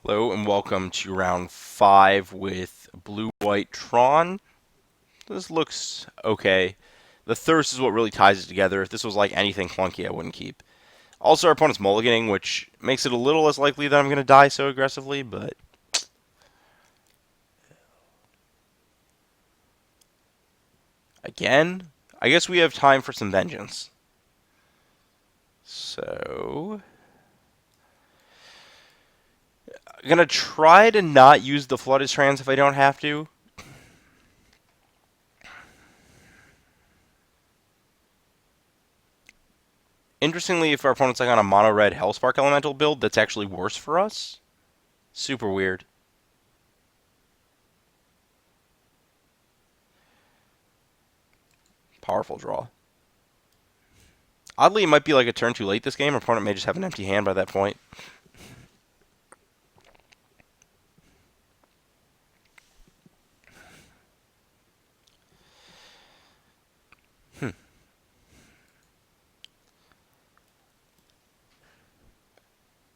Hello and welcome to round 5 with blue-white Tron. This looks okay. The thirst is what really ties it together. If this was like anything clunky, I wouldn't keep. Also, our opponent's mulliganing, which makes it a little less likely that I'm going to die so aggressively, but again, I guess we have time for some vengeance. So, I'm going to try to not use the Flooded Strands if I don't have to. Interestingly, if our opponent's like on a mono-red Hellspark Elemental build, that's actually worse for us. Super weird. Powerful draw. Oddly, it might be like a turn too late this game. Our opponent may just have an empty hand by that point. Hmm.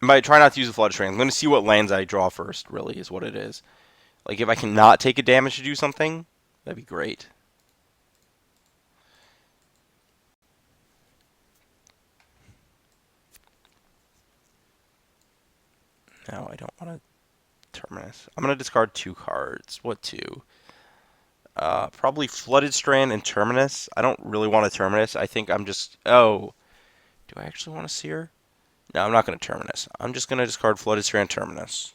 And by try not to use the Flood String, I'm going to see what lands I draw first, really, is what it is. Like, if I cannot take a damage to do something, that'd be great. No, I don't want to Terminus. I'm going to discard 2 cards. What 2? Probably Flooded Strand and Terminus. I don't really want a Terminus. I think I'm just... Oh. Do I actually want a Seer? No, I'm not going to Terminus. I'm just going to discard Flooded Strand Terminus.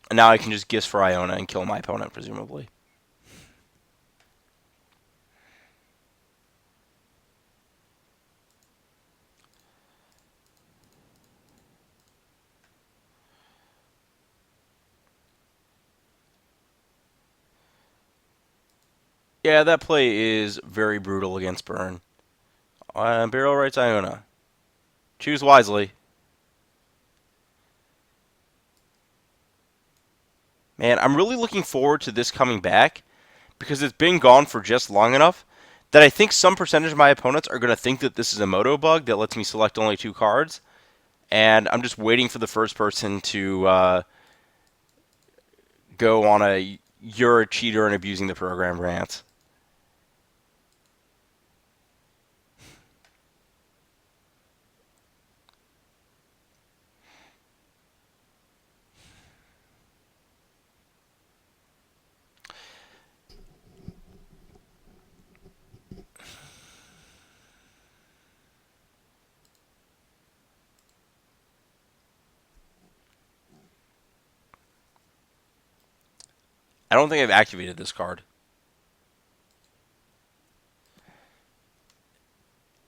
And now I can just Gifts for Iona and kill my opponent, presumably. Yeah, that play is very brutal against Burn. Burial Rites Iona. Choose wisely. Man, I'm really looking forward to this coming back because it's been gone for just long enough that I think some percentage of my opponents are going to think that this is a moto bug that lets me select only 2 cards. And I'm just waiting for the first person to go on a "you're a cheater and abusing the program" rant. I don't think I've activated this card.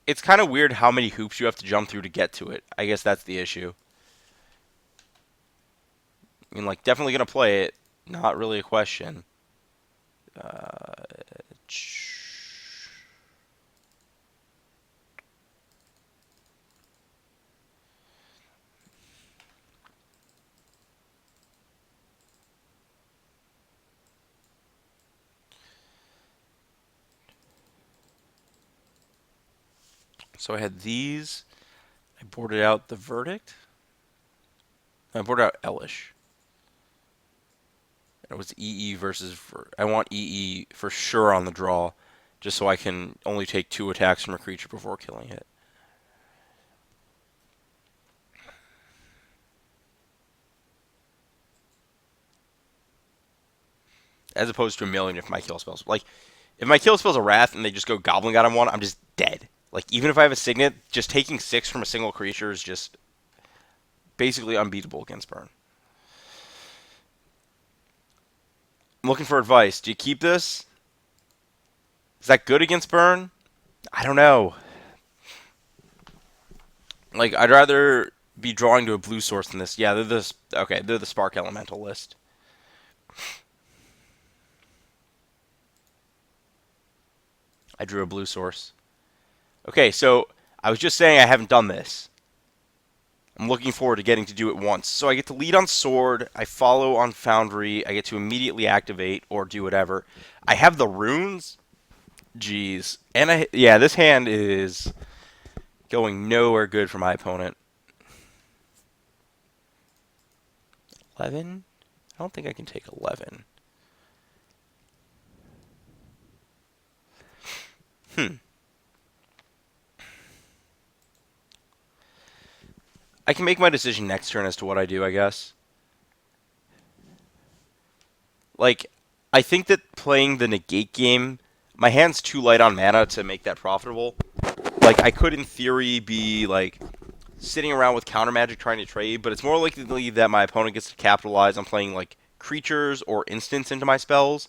It's kind of weird how many hoops you have to jump through to get to it. I guess that's the issue. I mean, like, definitely going to play it. Not really a question. Uh, so I had these. I boarded out the Verdict. I boarded out Elish. It was EE versus... I want EE for sure on the draw, just so I can only take 2 attacks from a creature before killing it. As opposed to a million if my kill spells... Like, if my kill spell's a Wrath and they just go Goblin God on 1, I'm just dead. Like, even if I have a Signet, just taking 6 from a single creature is just basically unbeatable against Burn. I'm looking for advice. Do you keep this? Is that good against Burn? I don't know. Like, I'd rather be drawing to a blue source than this. Yeah, they're the Spark Elemental list. I drew a blue source. Okay, so I was just saying I haven't done this. I'm looking forward to getting to do it once. So I get to lead on Sword, I follow on Foundry, I get to immediately activate or do whatever. I have the runes. Jeez. And yeah, this hand is Going nowhere good for my opponent. 11? I don't think I can take 11. Hmm. I can make my decision next turn as to what I do, I guess. Like, I think that playing the negate game, my hand's too light on mana to make that profitable. Like, I could, in theory, be, like, sitting around with counter magic trying to trade, but it's more likely that my opponent gets to capitalize on playing, like, creatures or instants into my spells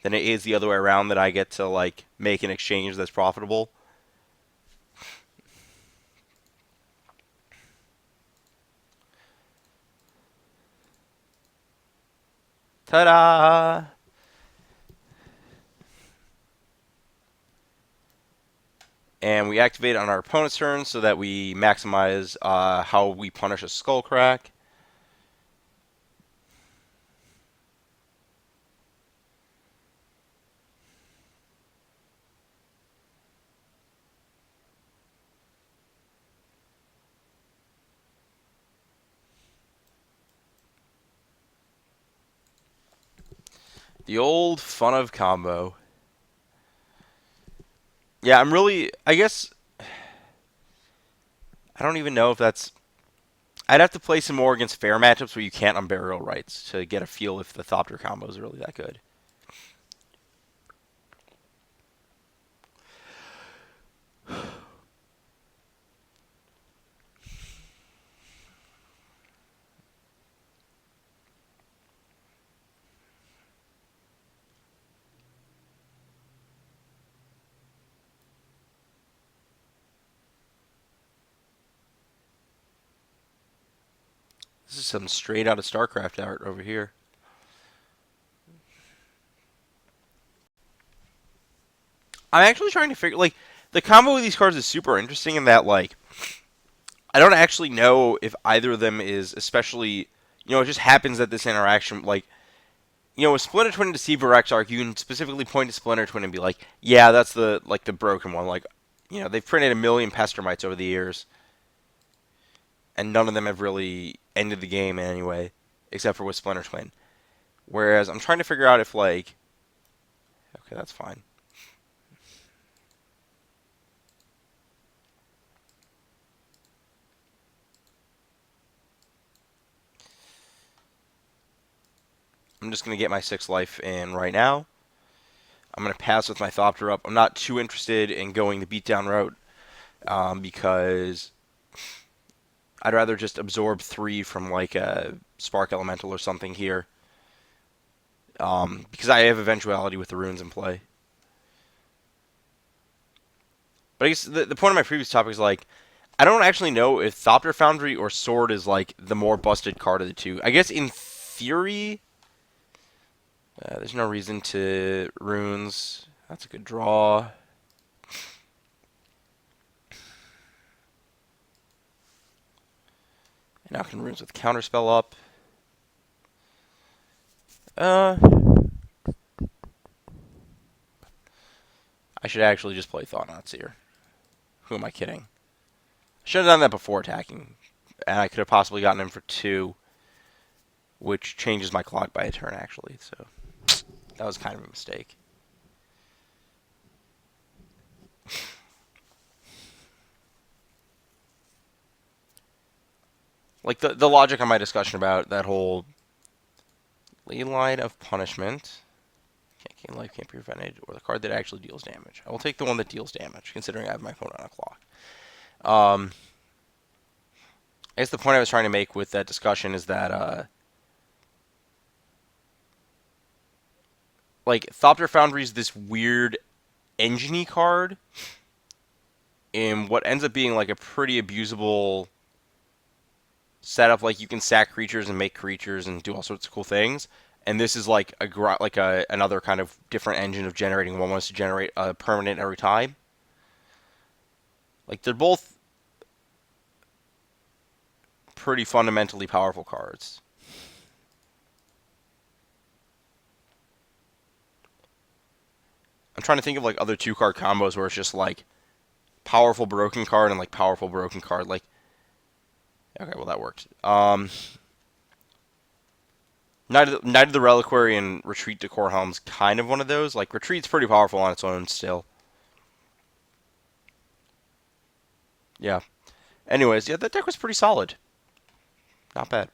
than it is the other way around that I get to, like, make an exchange that's profitable. Ta-da! And we activate on our opponent's turn so that we maximize how we punish a skull crack. The old fun of combo. Yeah, I'm really. I guess I don't even know if that's. I'd have to play some more against fair matchups where you can't unburial rights to get a feel if the Thopter combo is really that good. This is some straight out of StarCraft art over here. I'm actually trying to figure like the combo of these cards is super interesting in that like I don't actually know if either of them is especially it just happens that this interaction like with Splinter Twin and Deceiver X arc, you can specifically point to Splinter Twin and be like, yeah, that's the broken one. Like, they've printed a million Pestermites over the years, and none of them have really ended the game in any way, except for with Splinter Twin. Whereas I'm trying to figure out if like, okay, that's fine. I'm just gonna get my 6 life in right now. I'm gonna pass with my Thopter up. I'm not too interested in going the beatdown route because I'd rather just absorb 3 from like a Spark Elemental or something here. Because I have eventuality with the runes in play. But I guess the point of my previous topic is like, I don't actually know if Thopter Foundry or Sword is like the more busted card of the two. I guess in theory, there's no reason to runes. That's a good draw. And now can runes with counterspell up. Uh, I should actually just play Thought-Knots here. Who am I kidding? I should have done that before attacking, and I could have possibly gotten him for 2, which changes my clock by a turn actually. So that was kind of a mistake. Like the logic on my discussion about that whole Ley Line of Punishment. Can't gain life, can't be prevented, or the card that actually deals damage. I will take the one that deals damage, considering I have my opponent on a clock. I guess the point I was trying to make with that discussion is that, like, Thopter Foundry is this weird engine card in what ends up being, like, a pretty abusable setup. Like, you can sack creatures and make creatures and do all sorts of cool things. And this is like another kind of different engine of generating one wants to generate a permanent every time. Like they're both pretty fundamentally powerful cards. I'm trying to think of like other 2-card combos where it's just like powerful broken card and like powerful broken card. Like, okay, well that worked. Knight of the Reliquary and Retreat to Core Helm's kind of one of those. Like, Retreat's pretty powerful on its own still. Yeah. Anyways, yeah, that deck was pretty solid. Not bad.